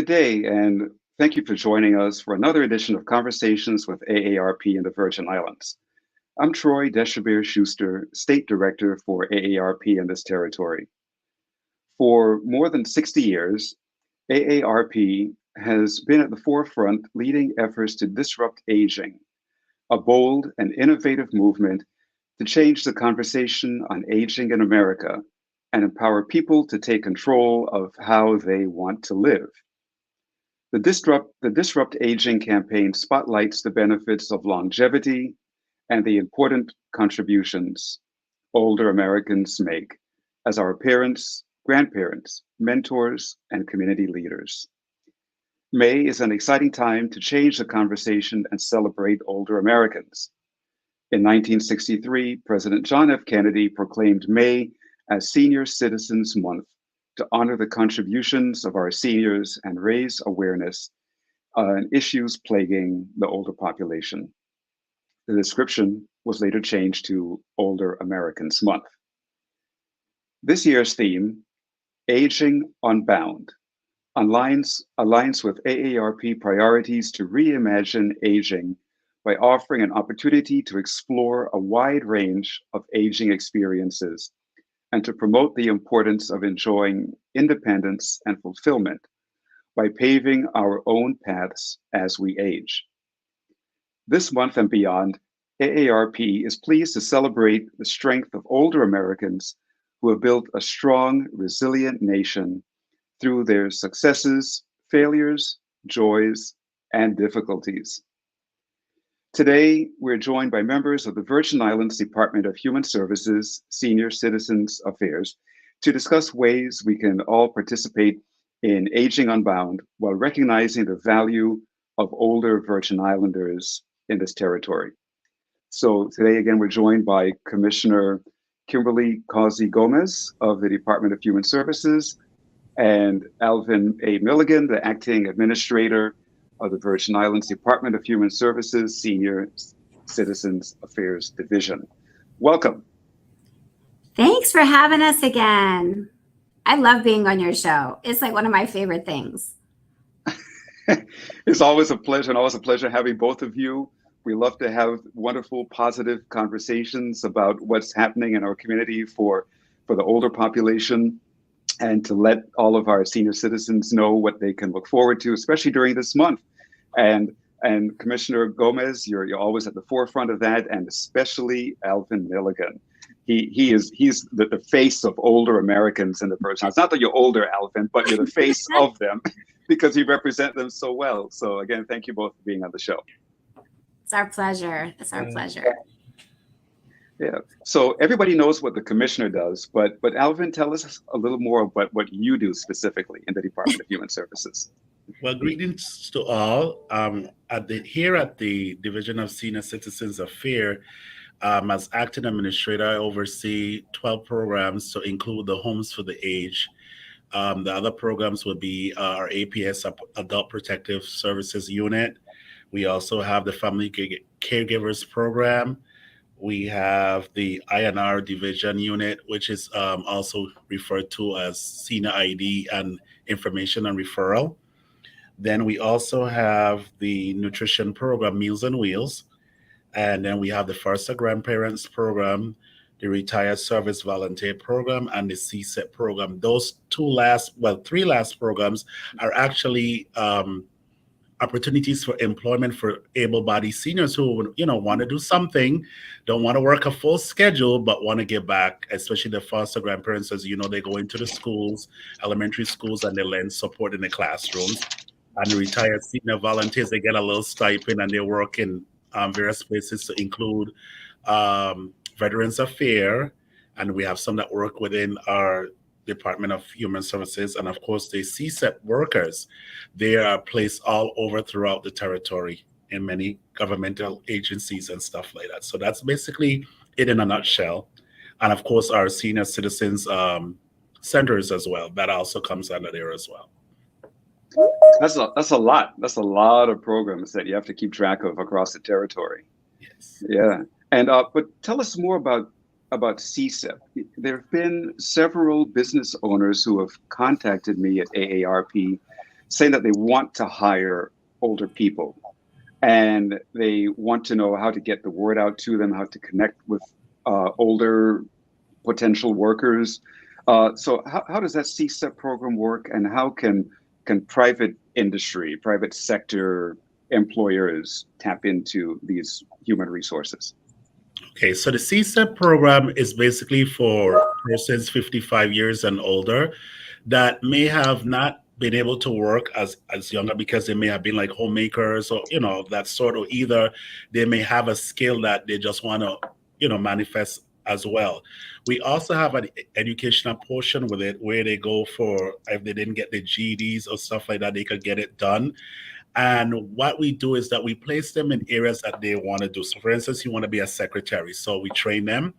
Good day, and thank you for joining us for another edition of Conversations with AARP in the Virgin Islands. I'm Troy Deshabere-Schuster, State Director for AARP in this territory. For more than 60 years, AARP has been at the forefront leading efforts to disrupt aging, a bold and innovative movement to change the conversation on aging in America and empower people to take control of how they want to live. The Disrupt Aging campaign spotlights the benefits of longevity and the important contributions older Americans make as our parents, grandparents, mentors, and community leaders. May is an exciting time to change the conversation and celebrate older Americans. In 1963, President John F. Kennedy proclaimed May as Senior Citizens Month to honor the contributions of our seniors and raise awareness on issues plaguing the older population. The description was later changed to Older Americans Month. This year's theme, Aging Unbound, aligns with AARP priorities to reimagine aging by offering an opportunity to explore a wide range of aging experiences and to promote the importance of enjoying independence and fulfillment by paving our own paths as we age. This month and beyond, AARP is pleased to celebrate the strength of older Americans who have built a strong, resilient nation through their successes, failures, joys, and difficulties. Today, we're joined by members of the Virgin Islands Department of Human Services Senior Citizens Affairs to discuss ways we can all participate in Aging Unbound while recognizing the value of older Virgin Islanders in this territory. So today, again, we're joined by Commissioner Kimberley Causey-Gomez of the Department of Human Services and Alvin A. Milligan, the Acting Administrator of the Virgin Islands Department of Human Services Senior Citizens Affairs Division. Welcome. Thanks for having us again. I love being on your show. It's like one of my favorite things. It's always a pleasure, and always a pleasure having both of you. We love to have wonderful, positive conversations about what's happening in our community for the older population, and to let all of our senior citizens know what they can look forward to, especially during this month. And Commissioner Gomez, you're always at the forefront of that, and especially Alvin Milligan. He's the face of older Americans in the Virgin Islands. Not that you're older, Alvin, but you're the face of them because you represent them so well. So again, thank you both for being on the show. It's our pleasure. It's our pleasure. Yeah. So everybody knows what the commissioner does, but Alvin, tell us a little more about what you do specifically in the Department of Human Services. Well, greetings to all. Here at the Division of Senior Citizens Affairs, as acting administrator, I oversee 12 programs to include the Homes for the Aged. The other programs would be our APS, Adult Protective Services Unit. We also have the Family Caregivers Program. We have the INR Division Unit, which is also referred to as Senior ID and Information and Referral. Then we also have the Nutrition Program, Meals on Wheels. And then we have the Foster Grandparents Program, the Retired Service Volunteer Program, and the CSEP Program. Those three last programs are actually opportunities for employment for able-bodied seniors who, want to do something, don't want to work a full schedule, but want to give back, especially the foster grandparents. As you know, they go into the schools, elementary schools, and they lend support in the classrooms. And the retired senior volunteers, they get a little stipend, and they work in various places to include Veterans Affairs, and we have some that work within our Department of Human Services, and of course the CSEP workers. They are placed all over throughout the territory in many governmental agencies and stuff like that. So that's basically it in a nutshell. And of course our senior citizens centers as well, that also comes under there as well. That's a lot. That's a lot of programs that you have to keep track of across the territory. Yes. Yeah. And but tell us more about CSEP. There have been several business owners who have contacted me at AARP saying that they want to hire older people, and they want to know how to get the word out to them, how to connect with older potential workers. So how does that CSEP program work, and how can private industry, private sector employers tap into these human resources? Okay, so the CSEP program is basically for persons 55 years and older that may have not been able to work as younger because they may have been like homemakers or that sort, or either they may have a skill that they just want to manifest as well. We also have an educational portion with it where they go for, if they didn't get the GEDs or stuff like that, they could get it done. And what we do is that we place them in areas that they want to do. So for instance, you want to be a secretary. So we train them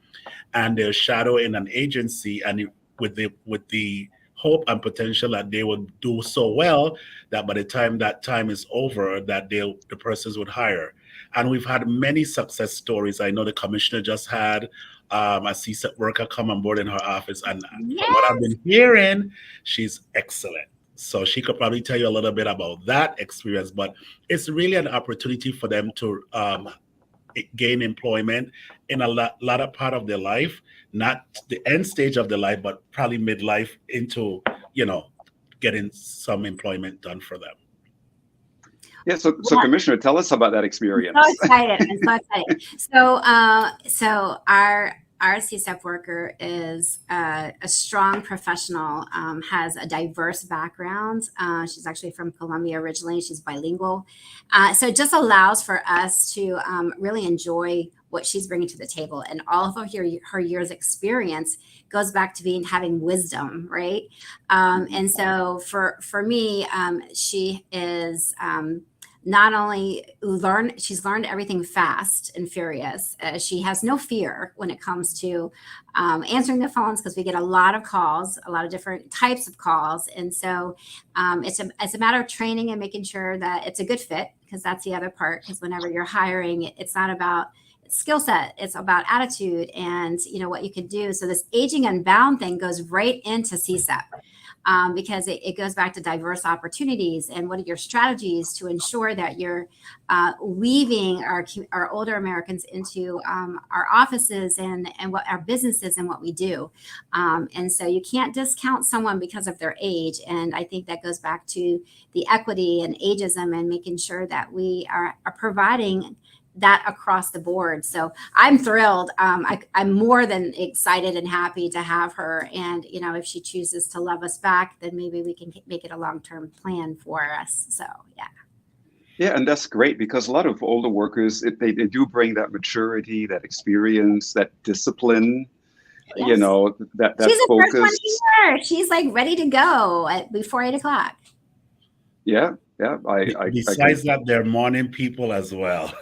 and they'll shadow in an agency, and with the hope and potential that they will do so well that by the time that time is over, that the persons would hire. And we've had many success stories. I know the commissioner just had a CSEP worker come on board in her office, and Yes. from what I've been hearing, she's excellent. So she could probably tell you a little bit about that experience, but it's really an opportunity for them to gain employment in a latter part of their life, not the end stage of their life, but probably midlife into, getting some employment done for them. Yeah, so Commissioner, tell us about that experience. I'm so excited. I'm so excited. So our CSEP worker is a strong professional, has a diverse background. She's actually from Colombia originally. She's bilingual. So it just allows for us to really enjoy what she's bringing to the table. And all of her years experience goes back to having wisdom, right? And so for me, she is not only she's learned everything fast and furious. She has no fear when it comes to answering the phones, because we get a lot of calls, a lot of different types of calls. And so it's a matter of training and making sure that it's a good fit, because that's the other part. Because whenever you're hiring, it's not about skill set, it's about attitude and what you can do. So this aging unbound thing goes right into CSEP. Because it goes back to diverse opportunities and what are your strategies to ensure that you're weaving our older Americans into our offices and what our businesses and what we do. And so you can't discount someone because of their age. And I think that goes back to the equity and ageism and making sure that we are providing that across the board. So I'm thrilled. I'm more than excited and happy to have her. And, if she chooses to love us back, then maybe we can make it a long-term plan for us. So, yeah. Yeah, and that's great, because a lot of older workers, they do bring that maturity, that experience, that discipline, Yes. that She's the focus. first one here. She's like ready to go before 8 o'clock. Yeah. Besides that, they're morning people as well.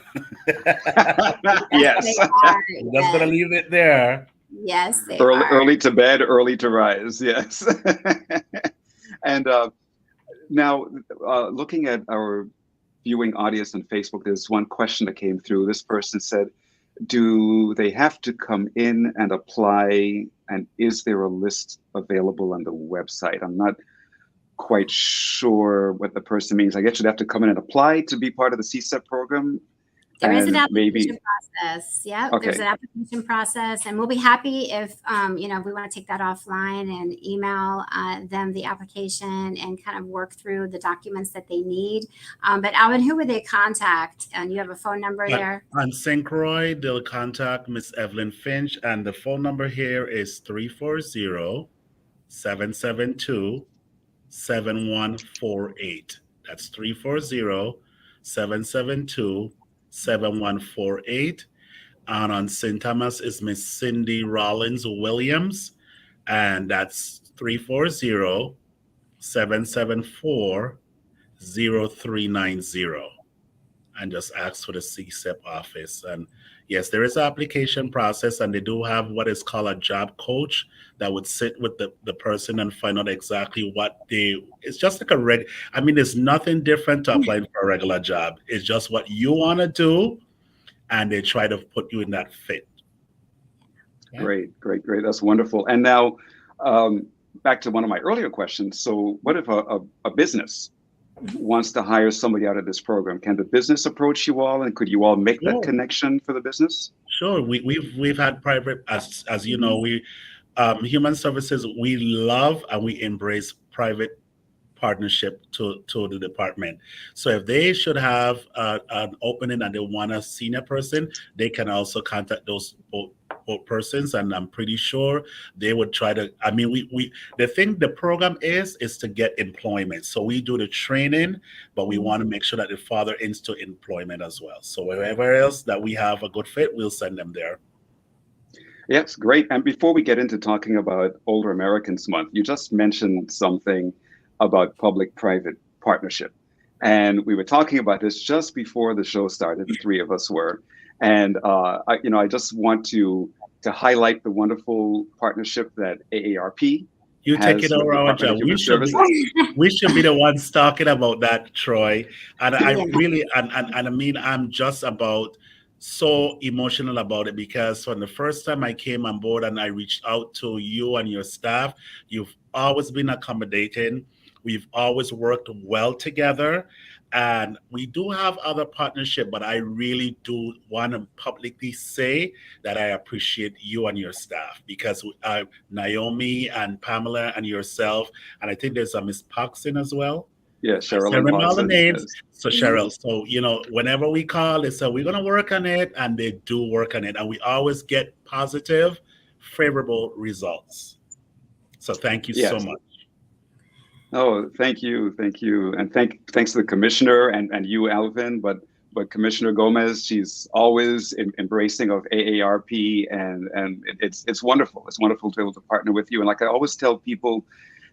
Yes. We're just gonna leave it there. Yes, they early to bed, early to rise. Yes. And now, looking at our viewing audience on Facebook, there's one question that came through. This person said, do they have to come in and apply? And is there a list available on the website? I'm not quite sure what the person means. I guess you'd have to come in and apply to be part of the CSEP program. There is an application process. Yeah, okay. There's an application process, and we'll be happy if if we want to take that offline and email them the application and kind of work through the documents that they need. But Alvin, who would they contact? And you have a phone number there? On Syncroid, they'll contact Miss Evelyn Finch, and the phone number here is 340-772-7148. That's 340-772-7148. And on St. Thomas is Miss Cindy Rollins Williams, and that's 340-774-0390. And just ask for the CSEP office. And yes, there is an application process, and they do have what is called a job coach that would sit with the person and find out exactly it's just like there's nothing different to applying for a regular job. It's just what you want to do, and they try to put you in that fit. Okay? Great. That's wonderful. And now back to one of my earlier questions. So what if a business wants to hire somebody out of this program, can the business approach you all, and could you all make that Sure, connection for the business? sure. We've had private, as you know, we human services, we love and we embrace private partnership to the department. So if they should have an opening and they want a senior person, they can also contact those both persons, and I'm pretty sure they would try to. I mean, we the thing the program is to get employment. So we do the training, but we want to make sure that the father into employment as well. So wherever else that we have a good fit, we'll send them there. Yes, great. And before we get into talking about Older Americans Month, you just mentioned something about public-private partnership. And we were talking about this just before the show started, the three of us were. And I just want to highlight the wonderful partnership that AARP You take has it with over the our Department of job. Human Services. We should be the ones talking about that, Troy. And I Yeah. really and I mean I'm just about so emotional about it, because from the first time I came on board and I reached out to you and your staff, you've always been accommodating. We've always worked well together. And we do have other partnership, but I really do want to publicly say that I appreciate you and your staff, because Naomi and Pamela and yourself, and I think there's a Miss Paxson as well. Yeah, I Cheryl can't and remember all the Paxson. names. Yes. So Cheryl, so whenever we call, they say we're gonna work on it, and they do work on it, and we always get positive, favorable results. So thank you so Yes. much. Oh, thank you, and thanks to the commissioner and you, Alvin. But Commissioner Gomez, she's always embracing of AARP, and it's wonderful. It's wonderful to be able to partner with you. And like I always tell people,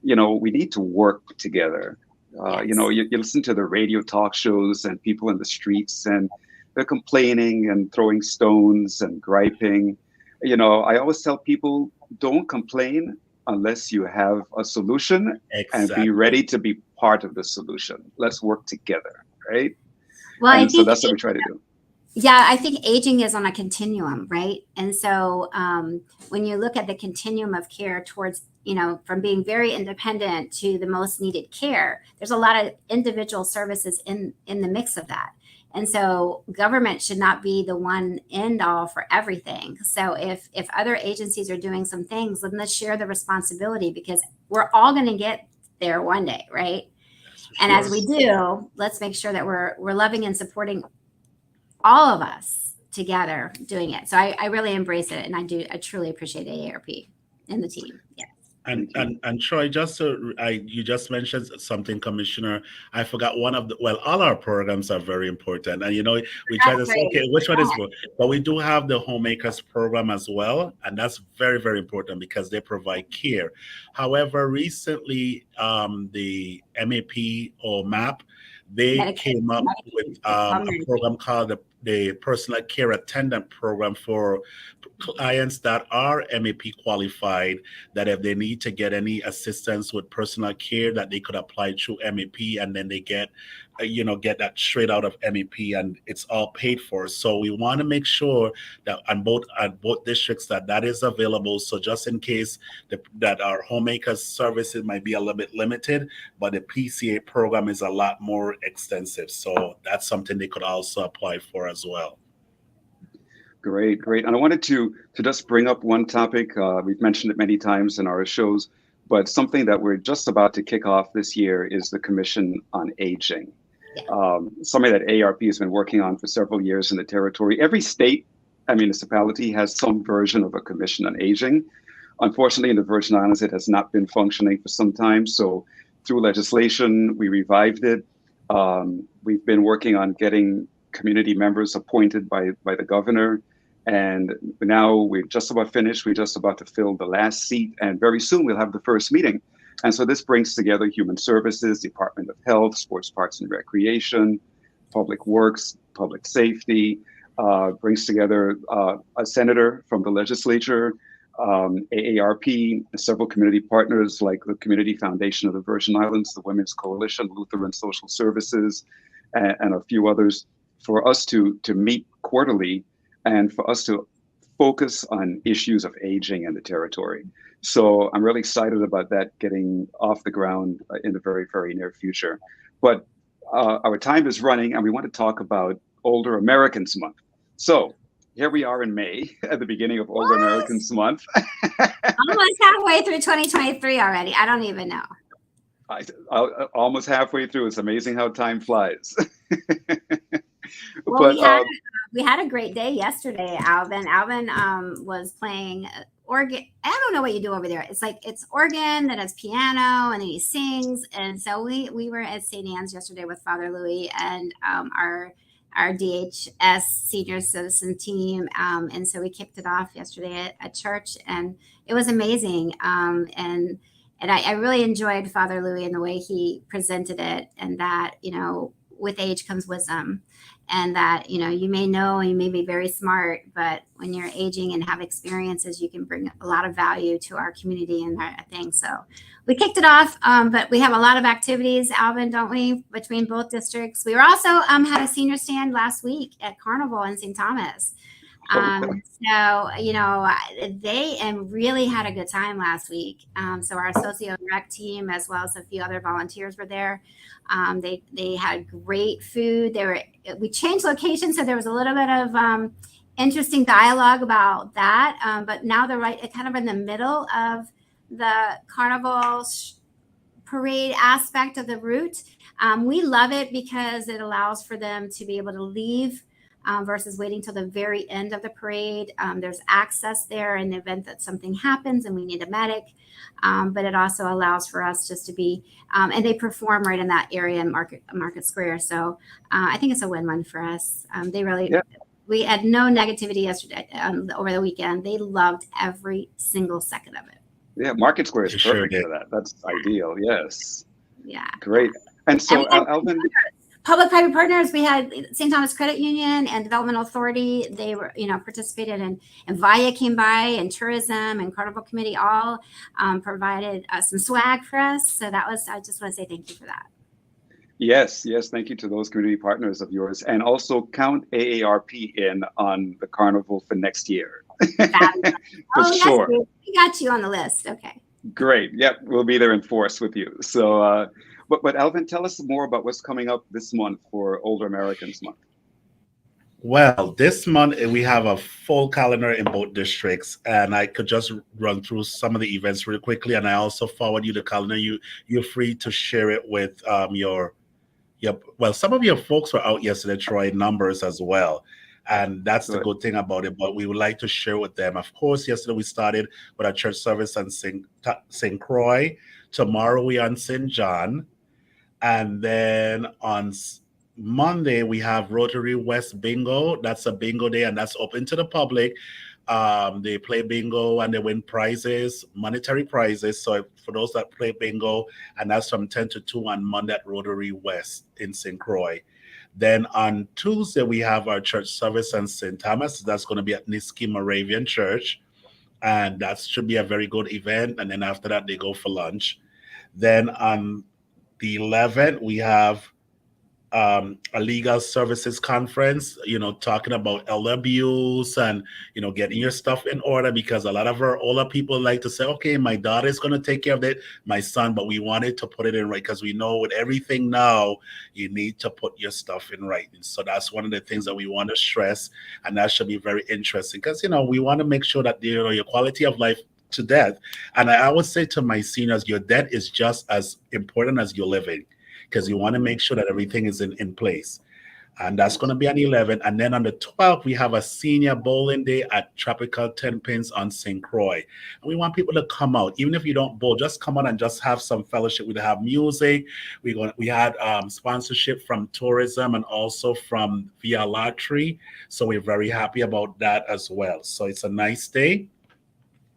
we need to work together. Yes. You listen to the radio talk shows and people in the streets, and they're complaining and throwing stones and griping. I always tell people, don't complain unless you have a solution, and be Exactly. ready to be part of the solution. Let's work together, right? Well, I And so think, that's what we try to do. yeah, I think aging is on a continuum, right? And so when you look at the continuum of care towards, from being very independent to the most needed care, there's a lot of individual services in the mix of that. And so government should not be the one end all for everything. So if other agencies are doing some things, then let's share the responsibility, because we're all going to get there one day, right? That's for And sure. as we do, let's make sure that we're loving and supporting all of us together doing it. So I really embrace it, and I truly appreciate AARP and the team. Yeah. And Thank you. and Troy, you just mentioned something, Commissioner. I forgot one of the all our programs are very important, and we try to That's say, right. okay, which one is more? But we do have the homemakers program as well, and that's very, very important because they provide care. However, recently, the MAP or MAP, they Medicaid, came up with a pulmonary. program called the Personal Care Attendant Program for clients that are MAP qualified, that if they need to get any assistance with personal care, that they could apply through MAP, and then they get that straight out of MAP, and it's all paid for. So we want to make sure that at both districts that is available. So just in case that our homemakers services might be a little bit limited, but the PCA program is a lot more extensive. So that's something they could also apply for as well. Great, great. And I wanted to just bring up one topic. We've mentioned it many times in our shows, but something that we're just about to kick off this year is the Commission on Aging. Something that AARP has been working on for several years in the territory. Every state and municipality has some version of a Commission on Aging. Unfortunately, in the Virgin Islands, it has not been functioning for some time. So through legislation, we revived it. We've been working on getting community members appointed by the governor. And now we're just about finished. We're just about to fill the last seat. And very soon we'll have the first meeting. And so this brings together Human Services, Department of Health, Sports, Parks and Recreation, Public Works, Public Safety, brings together a senator from the legislature, AARP, several community partners like the Community Foundation of the Virgin Islands, the Women's Coalition, Lutheran Social Services, and a few others, for us to meet quarterly and for us to focus on issues of aging in the territory. So I'm really excited about that getting off the ground in the very, very near future. But our time is running, and we want to talk about Older Americans Month. So here we are in May, at the beginning of Older Americans Month. Almost halfway through 2023 already. I don't even know. Almost halfway through. It's amazing how time flies. Well, we had a great day yesterday, Alvin. Alvin was playing organ. I don't know what you do over there. It's organ, then it's piano, and then he sings. And so we were at St. Anne's yesterday with Father Louis and our DHS senior citizen team. And so we kicked it off yesterday at church, and it was amazing. And I really enjoyed Father Louis and the way he presented it, and that, with age comes wisdom, and that, you may know, and you may be very smart, but when you're aging and have experiences, you can bring a lot of value to our community and that thing. So we kicked it off, but we have a lot of activities, Alvin, don't we, between both districts. We were also had a senior stand last week at Carnival in St. Thomas. So, they really had a good time last week. So our socio and rec team, as well as a few other volunteers, were there. They had great food. We changed locations, so there was a little bit of interesting dialogue about that. But now they're kind of in the middle of the carnival parade aspect of the route. We love it because it allows for them to be able to leave versus waiting till the very end of the parade. There's access there in the event that something happens and we need a medic. But it also allows for us just to be, and they perform right in that area in Market Square. So I think it's a win-win for us. We had no negativity yesterday over the weekend. They loved every single second of it. Yeah, Market Square is perfect for that. That's ideal. Yes. Yeah. Great. And so, Alvin. Public-private partners, we had St. Thomas Credit Union and Developmental Authority. They were, participated and VIA came by, and tourism and Carnival Committee all provided some swag for us. So I just want to say thank you for that. Yes. Thank you to those community partners of yours. And also count AARP in on the Carnival for next year. For sure. We got you on the list. Okay. Great. Yep. We'll be there in force with you. So, But Alvin, tell us more about what's coming up this month for Older Americans Month. Well, this month we have a full calendar in both districts, and I could just run through some of the events really quickly, and I also forward you the calendar. You're free to share it with some of your folks were out yesterday trying numbers as well. And that's the good thing about it, but we would like to share with them. Of course, yesterday we started with our church service on St. Croix. Tomorrow we on St. John. And then on Monday, we have Rotary West Bingo. That's a bingo day, and that's open to the public. They play bingo and they win prizes, monetary prizes. So for those that play bingo, and that's from 10 to 2 on Monday at Rotary West in St. Croix. Then on Tuesday, we have our church service in St. Thomas. That's going to be at Niski Moravian Church. And that should be a very good event. And then after that, they go for lunch. Then on the 11th, we have a legal services conference, talking about elder abuse and, getting your stuff in order, because a lot of our older people like to say, okay, my daughter's going to take care of it, my son, but we wanted to put it in right because we know with everything now, you need to put your stuff in writing. So that's one of the things that we want to stress, and that should be very interesting because, we want to make sure that, your quality of life to death. And I would say to my seniors, your death is just as important as your living, because you want to make sure that everything is in place. And that's going to be on 11. And then on the 12th, we have a senior bowling day at Tropical 10 Pins on St. Croix. And we want people to come out. Even if you don't bowl, just come out and just have some fellowship. We have music. We had sponsorship from tourism and also from Via Lottery. So we're very happy about that as well. So it's a nice day.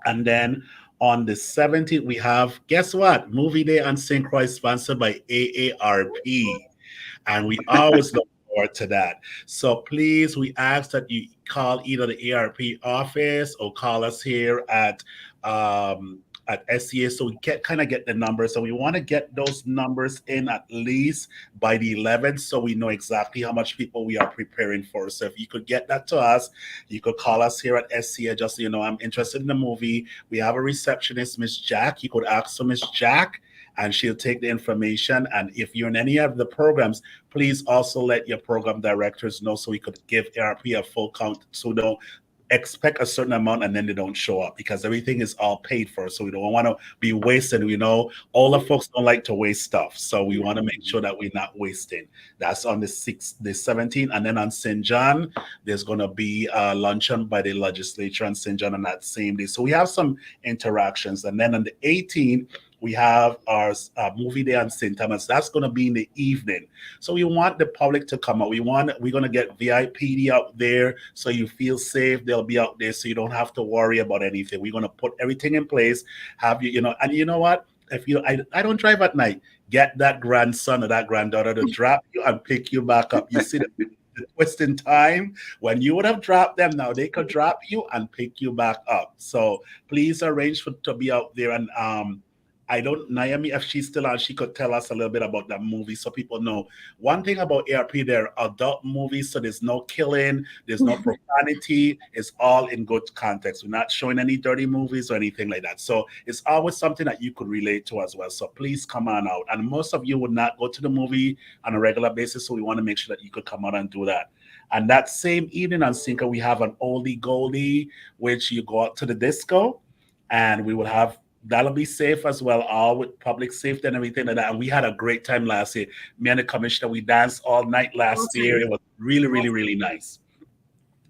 And then on the 17th, we have, guess what? Movie Day on St. Croix, sponsored by AARP. And we always look forward to that. So please, we ask that you call either the ARP office or call us here at SCA so we can kind of get the numbers. So we want to get those numbers in at least by the 11th so we know exactly how much people we are preparing for. So if you could get that to us, you could call us here at SCA just so you know I'm interested in the movie. We have a receptionist, Miss Jack. You could ask for Miss Jack, and she'll take the information. And if you're in any of the programs, please also let your program directors know so we could give ARP a full count, so don't expect a certain amount and then they don't show up, because everything is all paid for. So we don't want to be wasting. We know all the folks don't like to waste stuff. So we want to make sure that we're not wasting. That's on the 6th, the 17th. And then on St. John, there's going to be a luncheon by the legislature on St. John on that same day. So we have some interactions. And then on the 18th, we have our movie day on St. Thomas. That's going to be in the evening. So we want the public to come out. We're going to get VIP out there so you feel safe. They'll be out there so you don't have to worry about anything. We're going to put everything in place. Have you, and you know what? If you, I don't drive at night. Get that grandson or that granddaughter to drop you and pick you back up. You see the twist in time when you would have dropped them, now they could drop you and pick you back up. So please arrange to be out there. And I don't, Naomi, if she's still on, she could tell us a little bit about that movie so people know. One thing about ARP, they're adult movies, so there's no killing, there's no profanity. It's all in good context. We're not showing any dirty movies or anything like that. So it's always something that you could relate to as well. So please come on out. And most of you would not go to the movie on a regular basis, so we want to make sure that you could come out and do that. And that same evening on Cinco, we have an oldie goldie, which you go out to the disco, and we will have, that'll be safe as well, all with public safety and everything like that. And we had a great time last year. Me and the commissioner, we danced all night last year. It was really, really, really nice.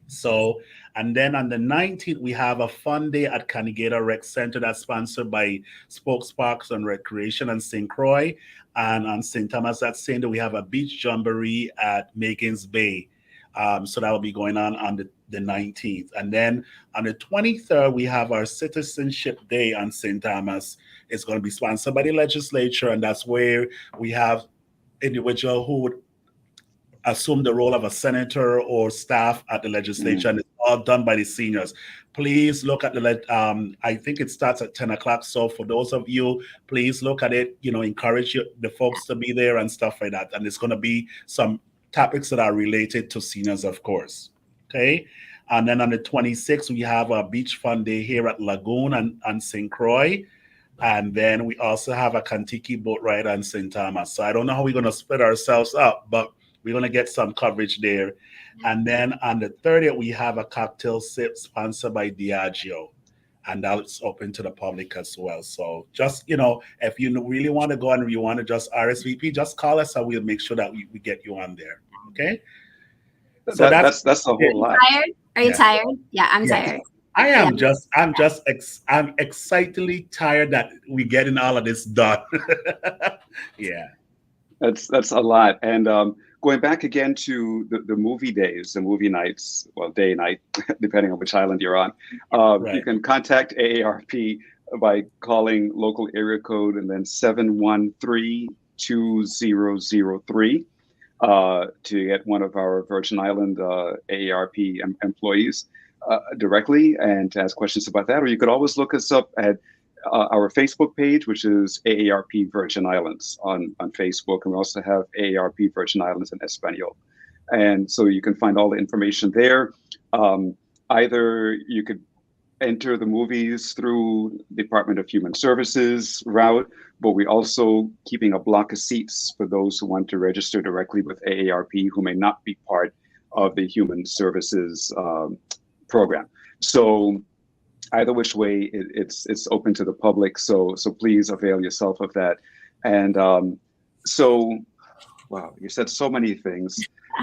So, and then on the 19th, we have a fun day at Canigata Rec Center that's sponsored by Spokes Parks and Recreation and St. Croix. And on St. Thomas, that same day, we have a beach jamboree at Megan's Bay. So that will be going on the 19th. And then on the 23rd, we have our Citizenship Day on St. Thomas. It's going to be sponsored by the legislature, and that's where we have individuals who would assume the role of a senator or staff at the legislature, and it's all done by the seniors. Please look at I think it starts at 10 o'clock. So for those of you, please look at it, encourage the folks to be there and stuff like that. And it's going to be some topics that are related to seniors, of course. Okay. And then on the 26th, we have a beach fun day here at Lagoon and St. Croix. And then we also have a Kantiki boat ride on St. Thomas. So I don't know how we're going to split ourselves up, but we're going to get some coverage there. And then on the 30th, we have a cocktail sip sponsored by Diageo. And that's open to the public as well. So just, if you really want to go and you want to just RSVP, just call us and we'll make sure that we get you on there. Okay? So that's a whole lot. Are you tired? Yeah, I'm tired. I am I'm excitedly tired that we're getting all of this done. Yeah. That's a lot. And going back again to the movie days, the movie nights, well, day, night, depending on which island you're on. Right. You can contact AARP by calling local area code and then 713-2003 to get one of our Virgin Island AARP employees directly and to ask questions about that. Or you could always look us up at our Facebook page, which is AARP Virgin Islands on Facebook. And we also have AARP Virgin Islands in Espanol. And so you can find all the information there. Either you could enter the movies through Department of Human Services route, but we also keeping a block of seats for those who want to register directly with AARP who may not be part of the Human Services program. So either which way, it's open to the public. So please avail yourself of that. And so, wow, you said so many things.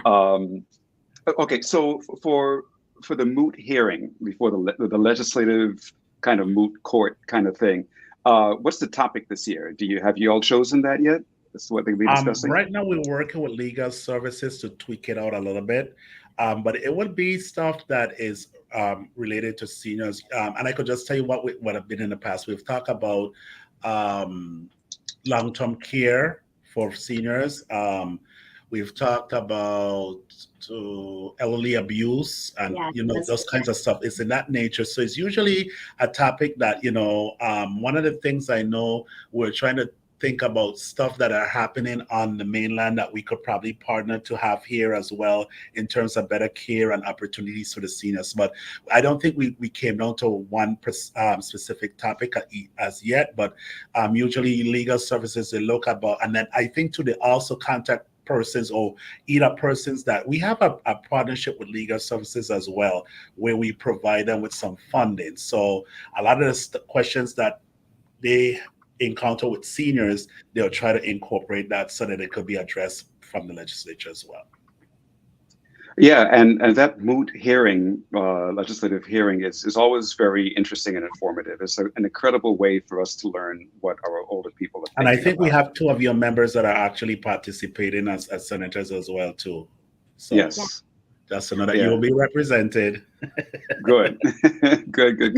Okay, so for the moot hearing before the legislative kind of moot court kind of thing, what's the topic this year? Have you all chosen that yet? That's what they'll be discussing. Right now, we're working with legal services to tweak it out a little bit. But it would be stuff that is related to seniors. And I could just tell you what have been in the past. We've talked about long-term care for seniors. We've talked about elderly abuse and, those kinds of stuff. It's in that nature. So it's usually a topic that, one of the things I know we're trying to think about stuff that are happening on the mainland that we could probably partner to have here as well in terms of better care and opportunities for the seniors. But I don't think we came down to one specific topic as yet, but usually legal services they look about, and then I think too they also contact persons or either persons that we have a partnership with legal services as well, where we provide them with some funding. So a lot of the questions that they encounter with seniors, they'll try to incorporate that so that it could be addressed from the legislature as well. Yeah, and that moot hearing, legislative hearing, is always very interesting and informative. It's an incredible way for us to learn what our older people are thinking. And I think we have 2 of your members that are actually participating as senators as well too. So yes, just to know that you will be represented. Good, good.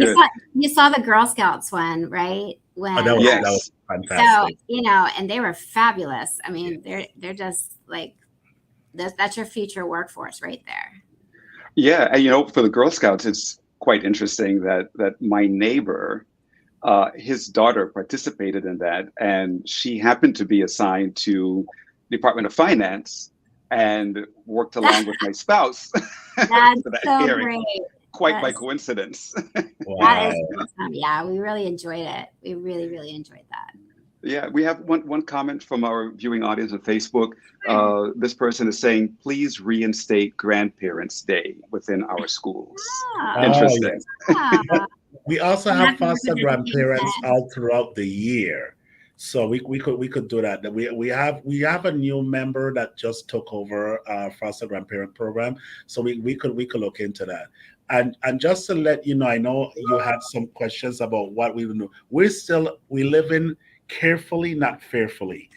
You saw the Girl Scouts one, right? When that was fantastic. So and they were fabulous. I mean, they're just like that's your future workforce right there. Yeah, and for the Girl Scouts, it's quite interesting that my neighbor, his daughter participated in that, and she happened to be assigned to Department of Finance and worked along with my spouse. That's for that so hearing. Great. Quite by coincidence. Wow. That is awesome. Yeah, we really enjoyed it. We really, really enjoyed that. Yeah, we have one comment from our viewing audience on Facebook. This person is saying, please reinstate Grandparents' Day within our schools. Interesting. Yeah. We also have foster grandparents all throughout the year. So we could do that. We have a new member that just took over our foster grandparent program. So we could look into that. And just to let you know, I know you had some questions about what we would do. We live in carefully, not fearfully.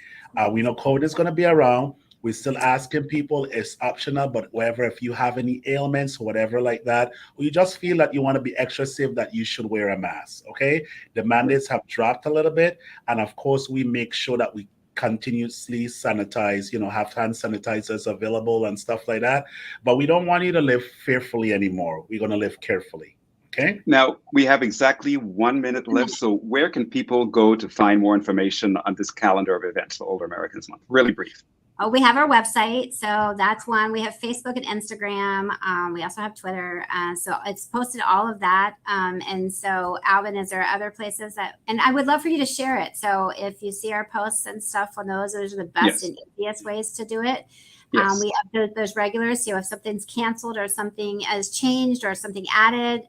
We know COVID is going to be around. We're still asking people, it's optional, but whatever, if you have any ailments or whatever like that, or you just feel that you want to be extra safe, that you should wear a mask, okay? The mandates have dropped a little bit. And of course, we make sure that we continuously sanitize, have hand sanitizers available and stuff like that. But we don't want you to live fearfully anymore. We're going to live carefully. Okay. Now we have exactly 1 minute left. So where can people go to find more information on this calendar of events for Older Americans Month? Really brief. Oh, we have our website. So that's one. We have Facebook and Instagram. We also have Twitter. So it's posted all of that. And so Alvin, is there other places and I would love for you to share it. So if you see our posts and stuff on those are the best and easiest ways to do it. Yes. We have those regulars. So if something's canceled or something has changed or something added,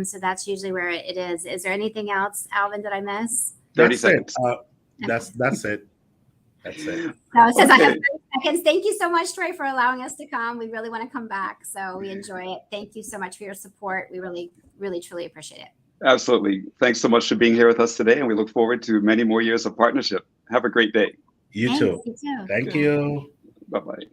so that's usually where it is. Is there anything else, Alvin, that I miss? 30 seconds. That's it. That's it. So it says I have 30 seconds. Thank you so much, Troy, for allowing us to come. We really want to come back. So we enjoy it. Thank you so much for your support. We really, really, truly appreciate it. Absolutely. Thanks so much for being here with us today. And we look forward to many more years of partnership. Have a great day. You too. You too. Thank you. Bye-bye.